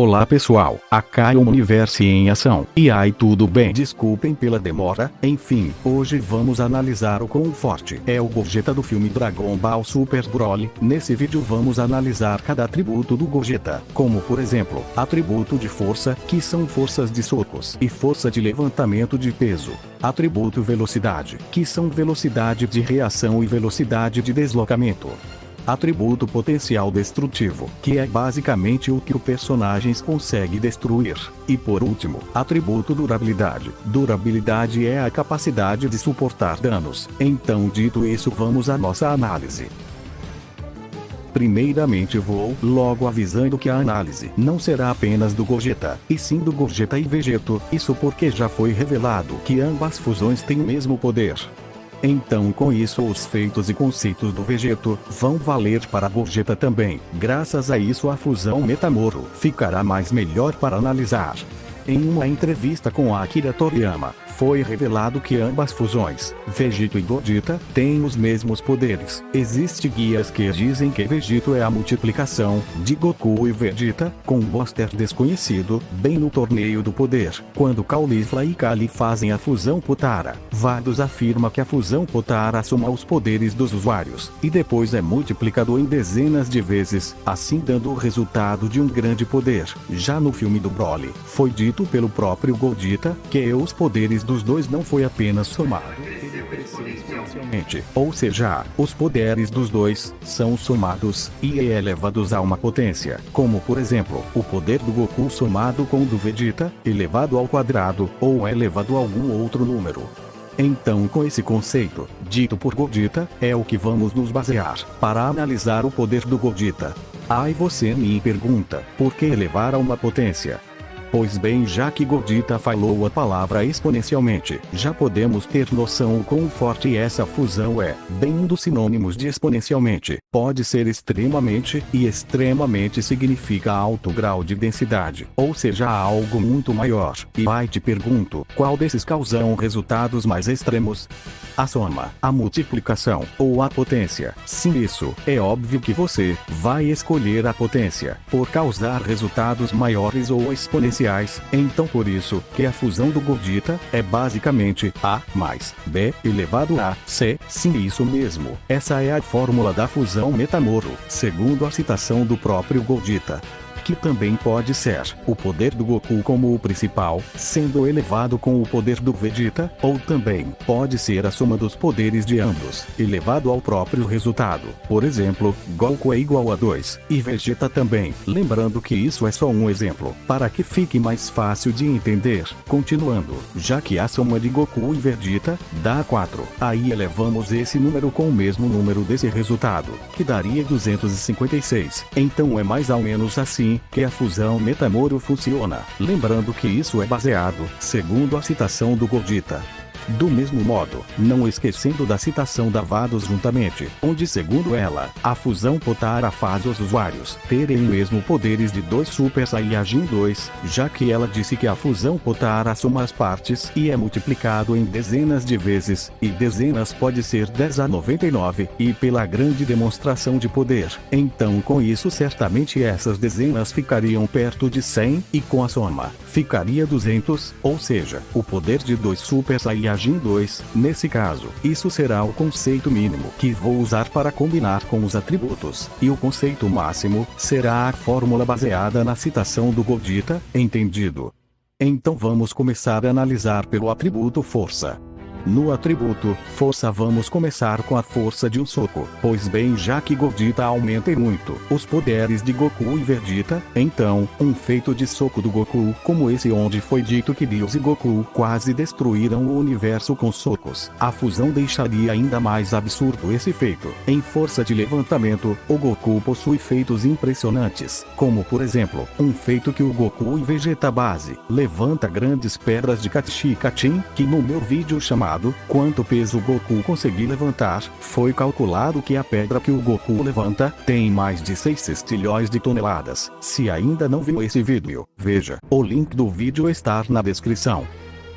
Olá pessoal, aqui é o Universo em ação. E aí, tudo bem? Desculpem pela demora. Enfim, hoje vamos analisar o quão forte é o Gogeta do filme Dragon Ball Super Broly. Nesse vídeo vamos analisar cada atributo do Gogeta, como por exemplo, atributo de força, que são forças de socos e força de levantamento de peso. Atributo velocidade, que são velocidade de reação e velocidade de deslocamento. Atributo potencial destrutivo, que é basicamente o que o personagem consegue destruir. E por último, atributo durabilidade. Durabilidade é a capacidade de suportar danos. Então, dito isso, vamos à nossa análise. Primeiramente vou logo avisando que a análise não será apenas do Gogeta, e sim do Gogeta e Vegeto. Isso porque já foi revelado que ambas fusões têm o mesmo poder. Então com isso os feitos e conceitos do Vegeto vão valer para Gogeta também. Graças a isso a fusão Metamoro ficará mais melhor para analisar. Em uma entrevista com Akira Toriyama, foi revelado que ambas fusões, Vegeto e Gogeta, têm os mesmos poderes. Existem guias que dizem que Vegeto é a multiplicação de Goku e Vegeta, com um Buster desconhecido, bem no torneio do poder, quando Caulifla e Kali fazem a fusão Potara. Vados afirma que a fusão Potara soma os poderes dos usuários, e depois é multiplicado em dezenas de vezes, assim dando o resultado de um grande poder. Já no filme do Broly, foi dito pelo próprio Gogeta que os poderes dos dois não foi apenas somado, ele cresceu exponencialmente. Ou seja, os poderes dos dois são somados e elevados a uma potência, como por exemplo, o poder do Goku somado com o do Vegeta, elevado ao quadrado, ou elevado a algum outro número. Então com esse conceito, dito por Gogeta, é o que vamos nos basear, para analisar o poder do Gogeta. Aí você me pergunta, por que elevar a uma potência? Pois bem, já que Gogeta falou a palavra exponencialmente, já podemos ter noção o quão forte essa fusão é. Bem, um dos sinônimos de exponencialmente pode ser extremamente, e extremamente significa alto grau de densidade, ou seja, algo muito maior. E aí te pergunto, qual desses causam resultados mais extremos? A soma, a multiplicação, ou a potência? Sim, isso, é óbvio que você vai escolher a potência, por causar resultados maiores ou exponenciais. Então por isso que a fusão do Gogeta é basicamente A mais B elevado a C. Sim, isso mesmo. Essa é a fórmula da fusão Metamoro, segundo a citação do próprio Gogeta. Que também pode ser o poder do Goku como o principal, sendo elevado com o poder do Vegeta, ou também pode ser a soma dos poderes de ambos, elevado ao próprio resultado. Por exemplo, Goku é igual a 2, e Vegeta também. Lembrando que isso é só um exemplo, para que fique mais fácil de entender. Continuando, já que a soma de Goku e Vegeta dá 4, aí elevamos esse número com o mesmo número desse resultado, que daria 256. Então é mais ou menos assim que a fusão Metamoro funciona. Lembrando que isso é baseado, segundo a citação do Gogeta. Do mesmo modo, não esquecendo da citação da Vados juntamente, onde segundo ela, a fusão Potara faz os usuários terem o mesmo poderes de dois Super Saiyajin 2, já que ela disse que a fusão Potara soma as partes e é multiplicado em dezenas de vezes, e dezenas pode ser 10 a 99, e pela grande demonstração de poder. Então com isso certamente essas dezenas ficariam perto de 100, e com a soma, ficaria 200, ou seja, o poder de dois Super Saiyajin 2, nesse caso, isso será o conceito mínimo que vou usar para combinar com os atributos, e o conceito máximo será a fórmula baseada na citação do Gogeta, entendido? Então vamos começar a analisar pelo atributo força. No atributo força vamos começar com a força de um soco, pois bem, já que Gogeta aumenta muito os poderes de Goku e Vegeta, então, um feito de soco do Goku, como esse onde foi dito que Deus e Goku quase destruíram o universo com socos, a fusão deixaria ainda mais absurdo esse feito. Em força de levantamento, o Goku possui feitos impressionantes, como por exemplo, um feito que o Goku e Vegeta base levanta grandes pedras de Kachi-Katin, que no meu vídeo chamado Quanto peso Goku conseguir levantar, foi calculado que a pedra que o Goku levanta tem mais de 6 sextilhões de toneladas. Se ainda não viu esse vídeo, veja, o link do vídeo está na descrição.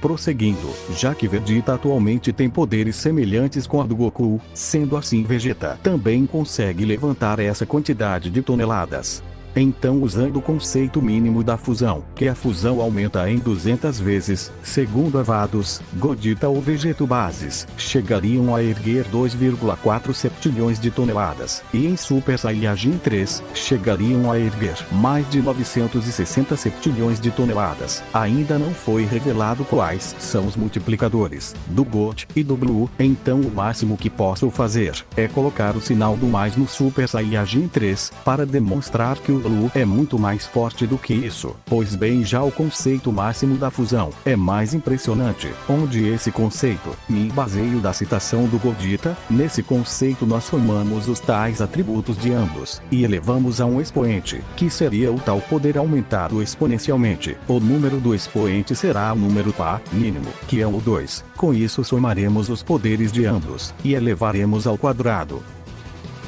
Prosseguindo, já que Vegeta atualmente tem poderes semelhantes com a do Goku, sendo assim Vegeta também consegue levantar essa quantidade de toneladas. Então, usando o conceito mínimo da fusão, que a fusão aumenta em 200 vezes, segundo Avados, Gogeta ou Vegeto bases, chegariam a erguer 2,4 septilhões de toneladas, e em Super Saiyajin 3, chegariam a erguer mais de 960 septilhões de toneladas. Ainda não foi revelado quais são os multiplicadores do GOT e do Blue, então o máximo que posso fazer é colocar o sinal do mais no Super Saiyajin 3, para demonstrar que o Blue é muito mais forte do que isso. Pois bem, já o conceito máximo da fusão é mais impressionante, onde esse conceito, me baseio da citação do Gogeta. Nesse conceito nós somamos os tais atributos de ambos, e elevamos a um expoente, que seria o tal poder aumentado exponencialmente. O número do expoente será o número π mínimo, que é o 2. Com isso somaremos os poderes de ambos, e elevaremos ao quadrado.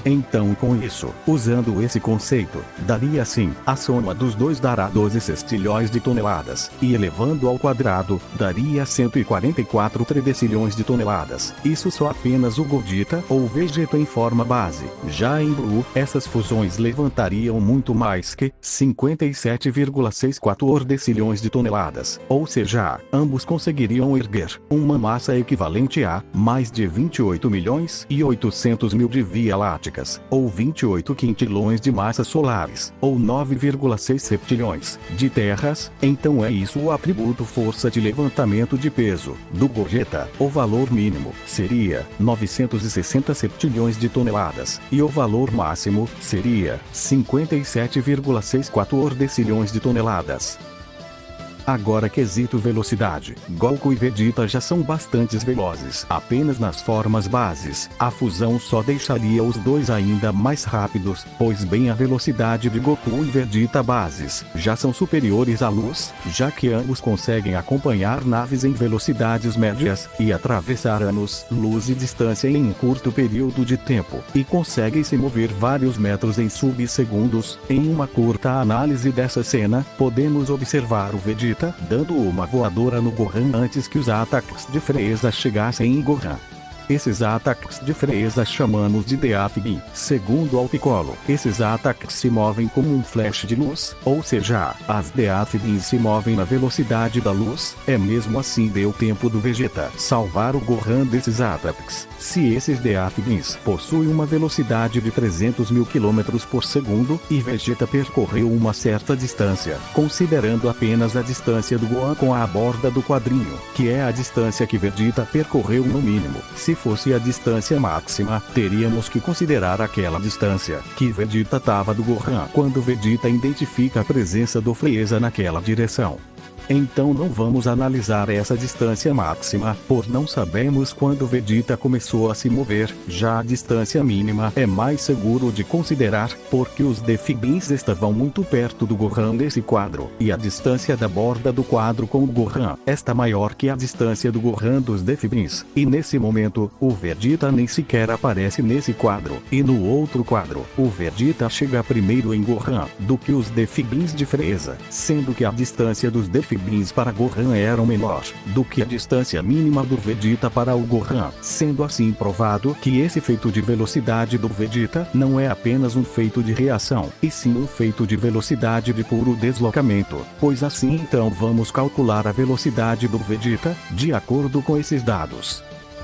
Então, com isso, usando esse conceito, daria assim, a soma dos dois dará 12 sextilhões de toneladas, e elevando ao quadrado, daria 144 tridecilhões de toneladas. Isso só apenas o Gogeta ou Vegeta em forma base. Já em Blue, essas fusões levantariam muito mais que 57,64 ordecilhões de toneladas, ou seja, ambos conseguiriam erguer uma massa equivalente a mais de 28 milhões e 800 mil de Via Láctea, ou 28 quintilhões de massas solares, ou 9,6 septilhões de terras. Então é isso o atributo força de levantamento de peso do Gogeta. O valor mínimo seria 960 septilhões de toneladas, e o valor máximo seria 57,64 ordecilhões de toneladas. Agora, quesito velocidade. Goku e Vegeta já são bastante velozes. Apenas nas formas bases, a fusão só deixaria os dois ainda mais rápidos, pois bem a velocidade de Goku e Vegeta bases já são superiores à luz, já que ambos conseguem acompanhar naves em velocidades médias, e atravessar anos-luz de distância em um curto período de tempo, e conseguem se mover vários metros em subsegundos. Em uma curta análise dessa cena, podemos observar o Vegeta dando uma voadora no Gohan antes que os ataques de Frieza chegassem em Gohan. Esses ataques de Frieza chamamos de Death Beam. Segundo ao Piccolo, esses ataques se movem como um flash de luz, ou seja, as Death Beams se movem na velocidade da luz. É mesmo assim deu tempo do Vegeta salvar o Gohan desses ataques. Se esses Death Beams possuem uma velocidade de 300 mil km por segundo, e Vegeta percorreu uma certa distância, considerando apenas a distância do Gohan com a borda do quadrinho, que é a distância que Vegeta percorreu no mínimo. Se fosse a distância máxima, teríamos que considerar aquela distância que Vegeta tava do Gohan quando Vegeta identifica a presença do Frieza naquela direção. Então não vamos analisar essa distância máxima, por não sabemos quando Vegeta começou a se mover. Já a distância mínima é mais seguro de considerar, porque os Death Beams estavam muito perto do Gohan nesse quadro, e a distância da borda do quadro com o Gohan está maior que a distância do Gohan dos Death Beams, e nesse momento, o Vegeta nem sequer aparece nesse quadro, e no outro quadro, o Vegeta chega primeiro em Gohan do que os Death Beams de Frieza, sendo que a distância dos Death Beams para Gohan eram menor do que a distância mínima do Vegeta para o Gohan, sendo assim provado que esse feito de velocidade do Vegeta não é apenas um feito de reação, e sim um feito de velocidade de puro deslocamento. Pois assim então vamos calcular a velocidade do Vegeta, de acordo com esses dados.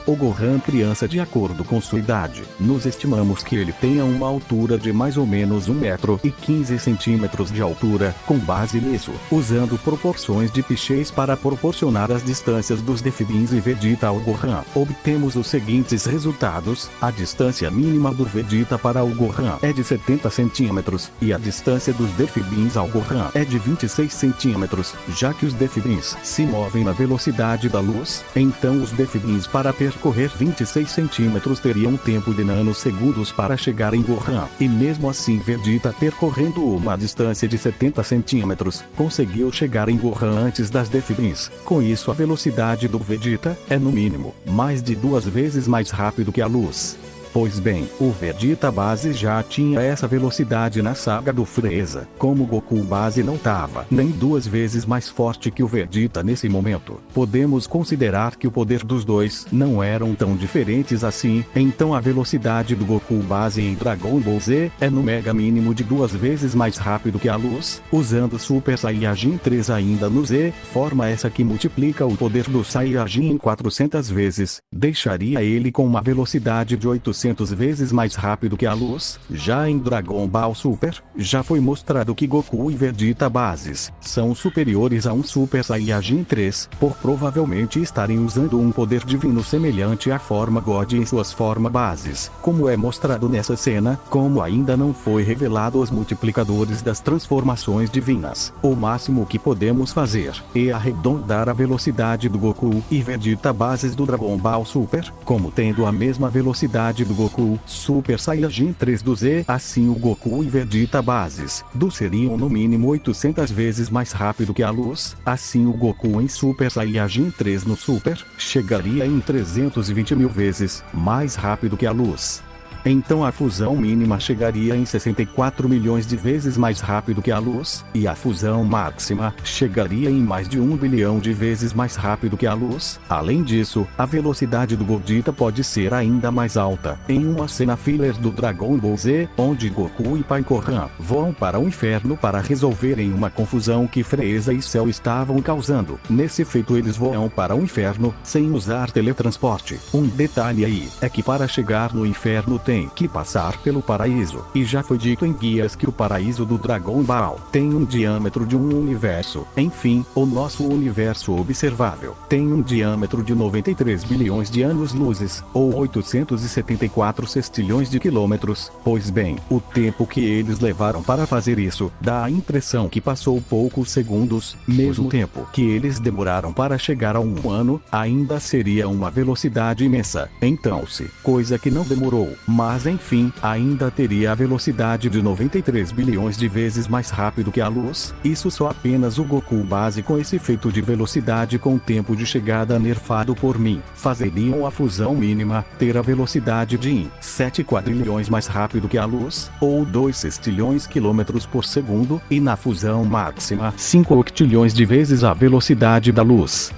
O Gohan criança, de acordo com sua idade, nos estimamos que ele tenha uma altura de mais ou menos 1,15 m de altura. Com base nisso, usando proporções de Pichês para proporcionar as distâncias dos Death Beams e Vegeta ao Gohan, obtemos os seguintes resultados. A distância mínima do Vegeta para o Gohan é de 70 cm, e a distância dos Death Beams ao Gohan é de 26 cm, já que os Death Beams se movem na velocidade da luz. Então os Death Beams para percorrer 26 centímetros teriam um tempo de nanosegundos para chegar em Gohan, e mesmo assim Vegeta, percorrendo uma distância de 70 centímetros, conseguiu chegar em Gohan antes das Death Beams. Com isso a velocidade do Vegeta é no mínimo mais de 2 vezes mais rápido que a luz. Pois bem, o Vegeta base já tinha essa velocidade na saga do Freeza. Como Goku base não estava nem 2 vezes mais forte que o Vegeta nesse momento, podemos considerar que o poder dos dois não eram tão diferentes assim. Então a velocidade do Goku base em Dragon Ball Z é no mega mínimo de 2 vezes mais rápido que a luz, usando Super Saiyajin 3 ainda no Z, forma essa que multiplica o poder do Saiyajin em 400 vezes, deixaria ele com uma velocidade de 800 vezes mais rápido que a luz. Já em Dragon Ball Super, já foi mostrado que Goku e Vegeta bases são superiores a um Super Saiyajin 3, por provavelmente estarem usando um poder divino semelhante à forma God em suas formas bases, como é mostrado nessa cena. Como ainda não foi revelado os multiplicadores das transformações divinas, o máximo que podemos fazer é arredondar a velocidade do Goku e Vegeta bases do Dragon Ball Super, como tendo a mesma velocidade do Goku Super Saiyajin 3 do Z. Assim o Goku e Vegeta bases do seriam no mínimo 800 vezes mais rápido que a luz. Assim o Goku em Super Saiyajin 3 no Super chegaria em 320 mil vezes mais rápido que a luz. Então a fusão mínima chegaria em 64 milhões de vezes mais rápido que a luz, e a fusão máxima chegaria em mais de 1 bilhão de vezes mais rápido que a luz. Além disso, a velocidade do Gogeta pode ser ainda mais alta. Em uma cena filler do Dragon Ball Z, onde Goku e Pai Gohan vão para o inferno para resolverem uma confusão que Freeza e Cell estavam causando. Nesse feito eles voam para o inferno, sem usar teletransporte. Um detalhe aí, é que para chegar no inferno tem que passar pelo paraíso, e já foi dito em guias que o paraíso do Dragon Ball tem um diâmetro de um universo. Enfim, o nosso universo observável tem um diâmetro de 93 bilhões de anos-luzes, ou 874 sextilhões de quilômetros. Pois bem, o tempo que eles levaram para fazer isso dá a impressão que passou poucos segundos. Mesmo tempo que eles demoraram para chegar a um ano, ainda seria uma velocidade imensa. Então coisa que não demorou, mas enfim, ainda teria a velocidade de 93 bilhões de vezes mais rápido que a luz. Isso só apenas o Goku base com esse efeito de velocidade com tempo de chegada nerfado por mim, fazeriam a fusão mínima ter a velocidade de 7 quadrilhões mais rápido que a luz, ou 2 sextilhões quilômetros por segundo, e na fusão máxima 5 octilhões de vezes a velocidade da luz.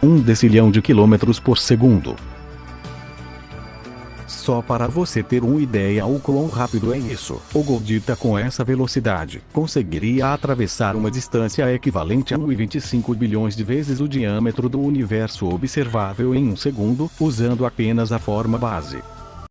1 decilhão de quilômetros por segundo. Só para você ter uma ideia o quão rápido é isso, o Gogeta com essa velocidade conseguiria atravessar uma distância equivalente a 1,25 bilhões de vezes o diâmetro do universo observável em um segundo, usando apenas a forma base.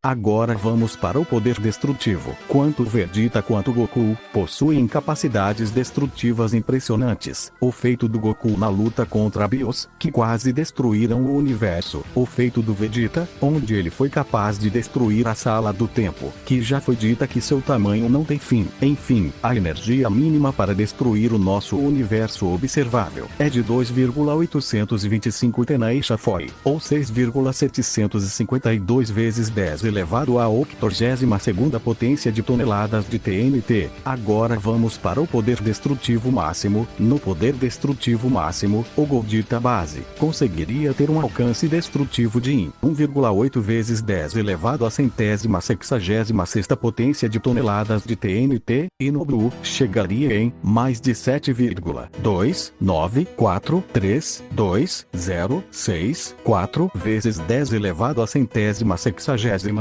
Agora vamos para o poder destrutivo. Tanto Vegeta quanto Goku possuem capacidades destrutivas impressionantes. O feito do Goku na luta contra Bios, que quase destruíram o universo. O feito do Vegeta, onde ele foi capaz de destruir a sala do tempo, que já foi dita que seu tamanho não tem fim. Enfim, a energia mínima para destruir o nosso universo observável é de 2,825 Tenaisha Foi, ou 6,752 vezes 10 elevado à 82ª potência de toneladas de TNT. Agora vamos para o poder destrutivo máximo. No poder destrutivo máximo, o Gogeta base conseguiria ter um alcance destrutivo de 1,8 vezes 10 elevado à 166ª potência de toneladas de TNT, e no Blue chegaria em mais de 7,9432064 vezes 10 elevado à 168ª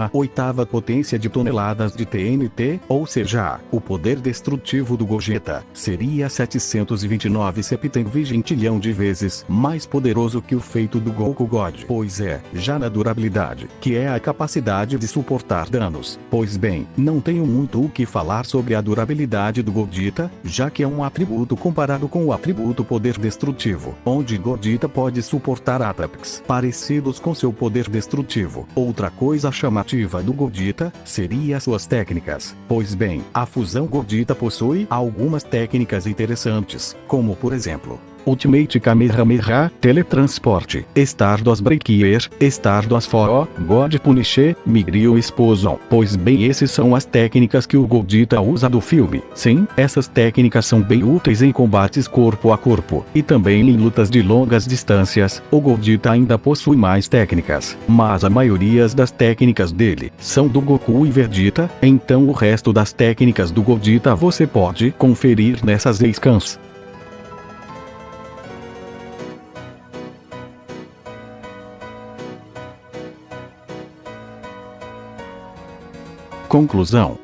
potência de toneladas de TNT, ou seja, o poder destrutivo do Gogeta seria 729 septenvigentilhão de vezes mais poderoso que o feito do Goku God. Pois é, já na durabilidade, que é a capacidade de suportar danos. Pois bem, não tenho muito o que falar sobre a durabilidade do Gogeta, já que é um atributo comparado com o atributo poder destrutivo, onde Gogeta pode suportar ataques parecidos com seu poder destrutivo. Outra coisa chamativa do Gogeta seria suas técnicas. Pois bem, a fusão Gogeta possui algumas técnicas interessantes, como por exemplo, Ultimate Kamehameha, Teletransporte, Stardust Breaker, Stardust Foo, God Punisher, Migril Explosion. Pois bem, esses são as técnicas que o Gogeta usa do filme. Sim, essas técnicas são bem úteis em combates corpo a corpo, e também em lutas de longas distâncias. O Gogeta ainda possui mais técnicas, mas a maioria das técnicas dele são do Goku e Vegeta, então o resto das técnicas do Gogeta você pode conferir nessas scans. Conclusão.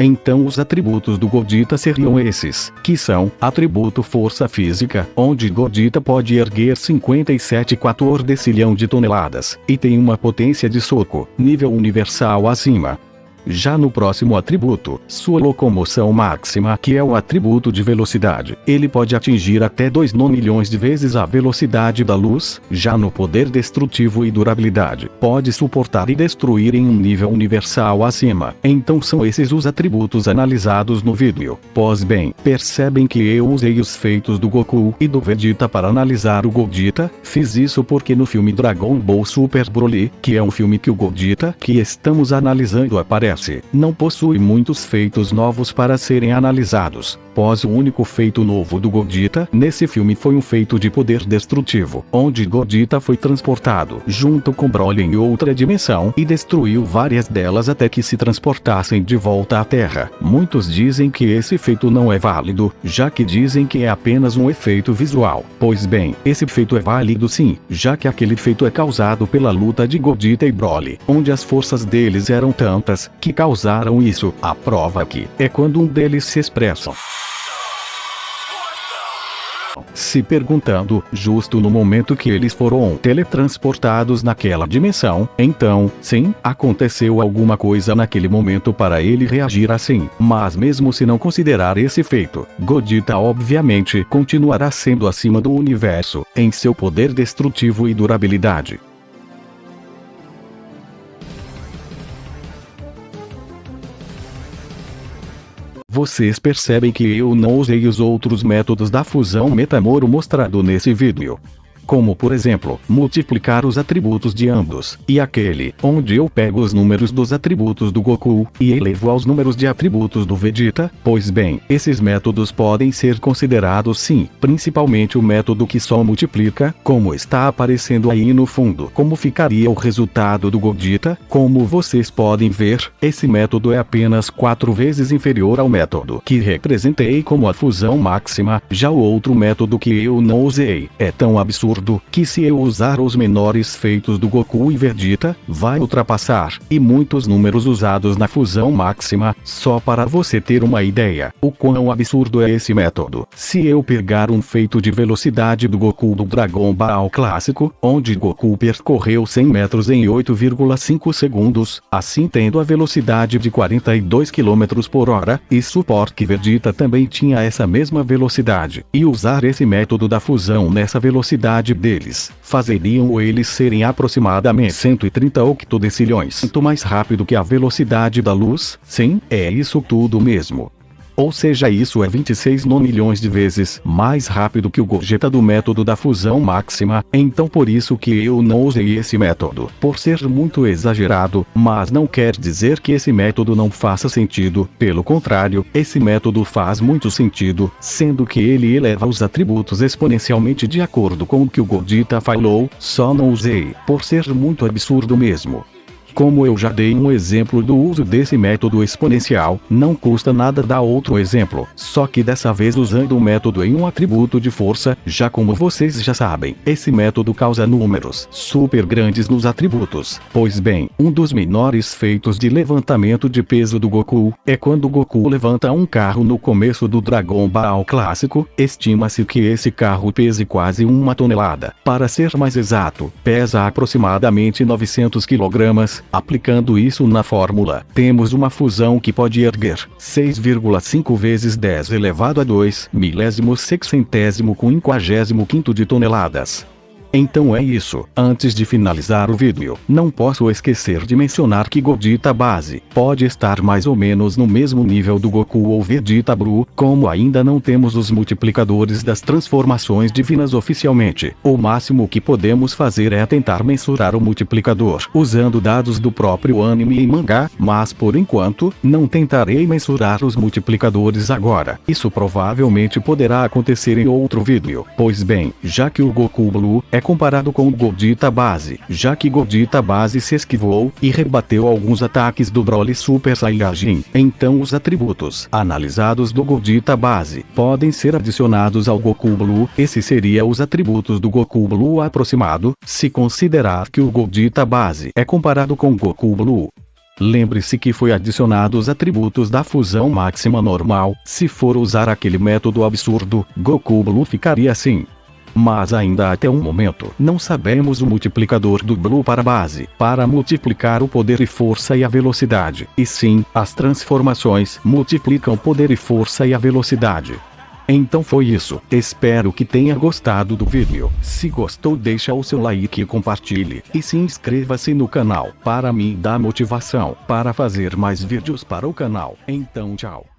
Então os atributos do Gogeta seriam esses, que são: atributo força física, onde Gogeta pode erguer 57,4 decilhão de toneladas, e tem uma potência de soco, nível universal acima. Já no próximo atributo, sua locomoção máxima, que é o atributo de velocidade, ele pode atingir até 2 milhões de vezes a velocidade da luz. Já no poder destrutivo e durabilidade, pode suportar e destruir em um nível universal acima. Então são esses os atributos analisados no vídeo. Pois bem, percebem que eu usei os feitos do Goku e do Vegeta para analisar o Gogeta? Fiz isso porque no filme Dragon Ball Super Broly, que é um filme que o Gogeta que estamos analisando aparece, não possui muitos feitos novos para serem analisados, pois o único feito novo do Gogeta nesse filme foi um feito de poder destrutivo, onde Gogeta foi transportado junto com Broly em outra dimensão e destruiu várias delas até que se transportassem de volta à Terra. Muitos dizem que esse feito não é válido, já que dizem que é apenas um efeito visual. Pois bem, esse feito é válido sim, já que aquele feito é causado pela luta de Gogeta e Broly, onde as forças deles eram tantas que causaram isso. A prova aqui é quando um deles se expressa se perguntando, justo no momento que eles foram teletransportados naquela dimensão, então, sim, aconteceu alguma coisa naquele momento para ele reagir assim. Mas mesmo se não considerar esse feito, Gogeta obviamente continuará sendo acima do universo, em seu poder destrutivo e durabilidade. Vocês percebem que eu não usei os outros métodos da fusão Metamoro mostrado nesse vídeo. Como por exemplo, multiplicar os atributos de ambos, e aquele, onde eu pego os números dos atributos do Goku, e elevo aos números de atributos do Vegeta. Pois bem, esses métodos podem ser considerados sim, principalmente o método que só multiplica, como está aparecendo aí no fundo. Como ficaria o resultado do Gogeta? Como vocês podem ver, esse método é apenas 4 vezes inferior ao método que representei como a fusão máxima. Já o outro método que eu não usei é tão absurdo que se eu usar os menores feitos do Goku e Vegeta, vai ultrapassar, e muitos números usados na fusão máxima. Só para você ter uma ideia, o quão absurdo é esse método. Se eu pegar um feito de velocidade do Goku do Dragon Ball clássico, onde Goku percorreu 100 metros em 8,5 segundos, assim tendo a velocidade de 42 km por hora, e supor que Vegeta também tinha essa mesma velocidade, e usar esse método da fusão nessa velocidade deles, fazeriam eles serem aproximadamente 130 octodecilhões muito mais rápido que a velocidade da luz. Sim, é isso tudo mesmo. Ou seja, isso é 26 milhões de vezes mais rápido que o Gogeta do método da fusão máxima. Então por isso que eu não usei esse método, por ser muito exagerado, mas não quer dizer que esse método não faça sentido. Pelo contrário, esse método faz muito sentido, sendo que ele eleva os atributos exponencialmente de acordo com o que o Gogeta falou. Só não usei, por ser muito absurdo mesmo. Como eu já dei um exemplo do uso desse método exponencial, não custa nada dar outro exemplo, só que dessa vez usando um método em um atributo de força. Já como vocês já sabem, esse método causa números super grandes nos atributos. Pois bem, um dos menores feitos de levantamento de peso do Goku é quando Goku levanta um carro no começo do Dragon Ball clássico. Estima-se que esse carro pese quase 1 tonelada. Para ser mais exato, pesa aproximadamente 900 kg. Aplicando isso na fórmula, temos uma fusão que pode erguer 6,5 vezes 10 elevado a 2 milésimo sexcentésimo com 55 de toneladas. Então é isso. Antes de finalizar o vídeo, não posso esquecer de mencionar que Gogeta base pode estar mais ou menos no mesmo nível do Goku ou Vegeta Blue, como ainda não temos os multiplicadores das transformações divinas oficialmente. O máximo que podemos fazer é tentar mensurar o multiplicador usando dados do próprio anime e mangá, mas por enquanto, não tentarei mensurar os multiplicadores agora. Isso provavelmente poderá acontecer em outro vídeo. Pois bem, já que o Goku Blue é comparado com o Gogeta base, já que Gogeta base se esquivou e rebateu alguns ataques do Broly Super Saiyajin, então os atributos analisados do Gogeta base podem ser adicionados ao Goku Blue. Esses seriam os atributos do Goku Blue aproximado, se considerar que o Gogeta base é comparado com Goku Blue. Lembre-se que foi adicionado os atributos da fusão máxima normal. Se for usar aquele método absurdo, Goku Blue ficaria assim. Mas ainda até um momento, não sabemos o multiplicador do Blue para base, para multiplicar o poder e força e a velocidade. E sim, as transformações multiplicam poder e força e a velocidade. Então foi isso. Espero que tenha gostado do vídeo. Se gostou, deixa o seu like e compartilhe. E se inscreva-se no canal, para me dar motivação para fazer mais vídeos para o canal. Então tchau.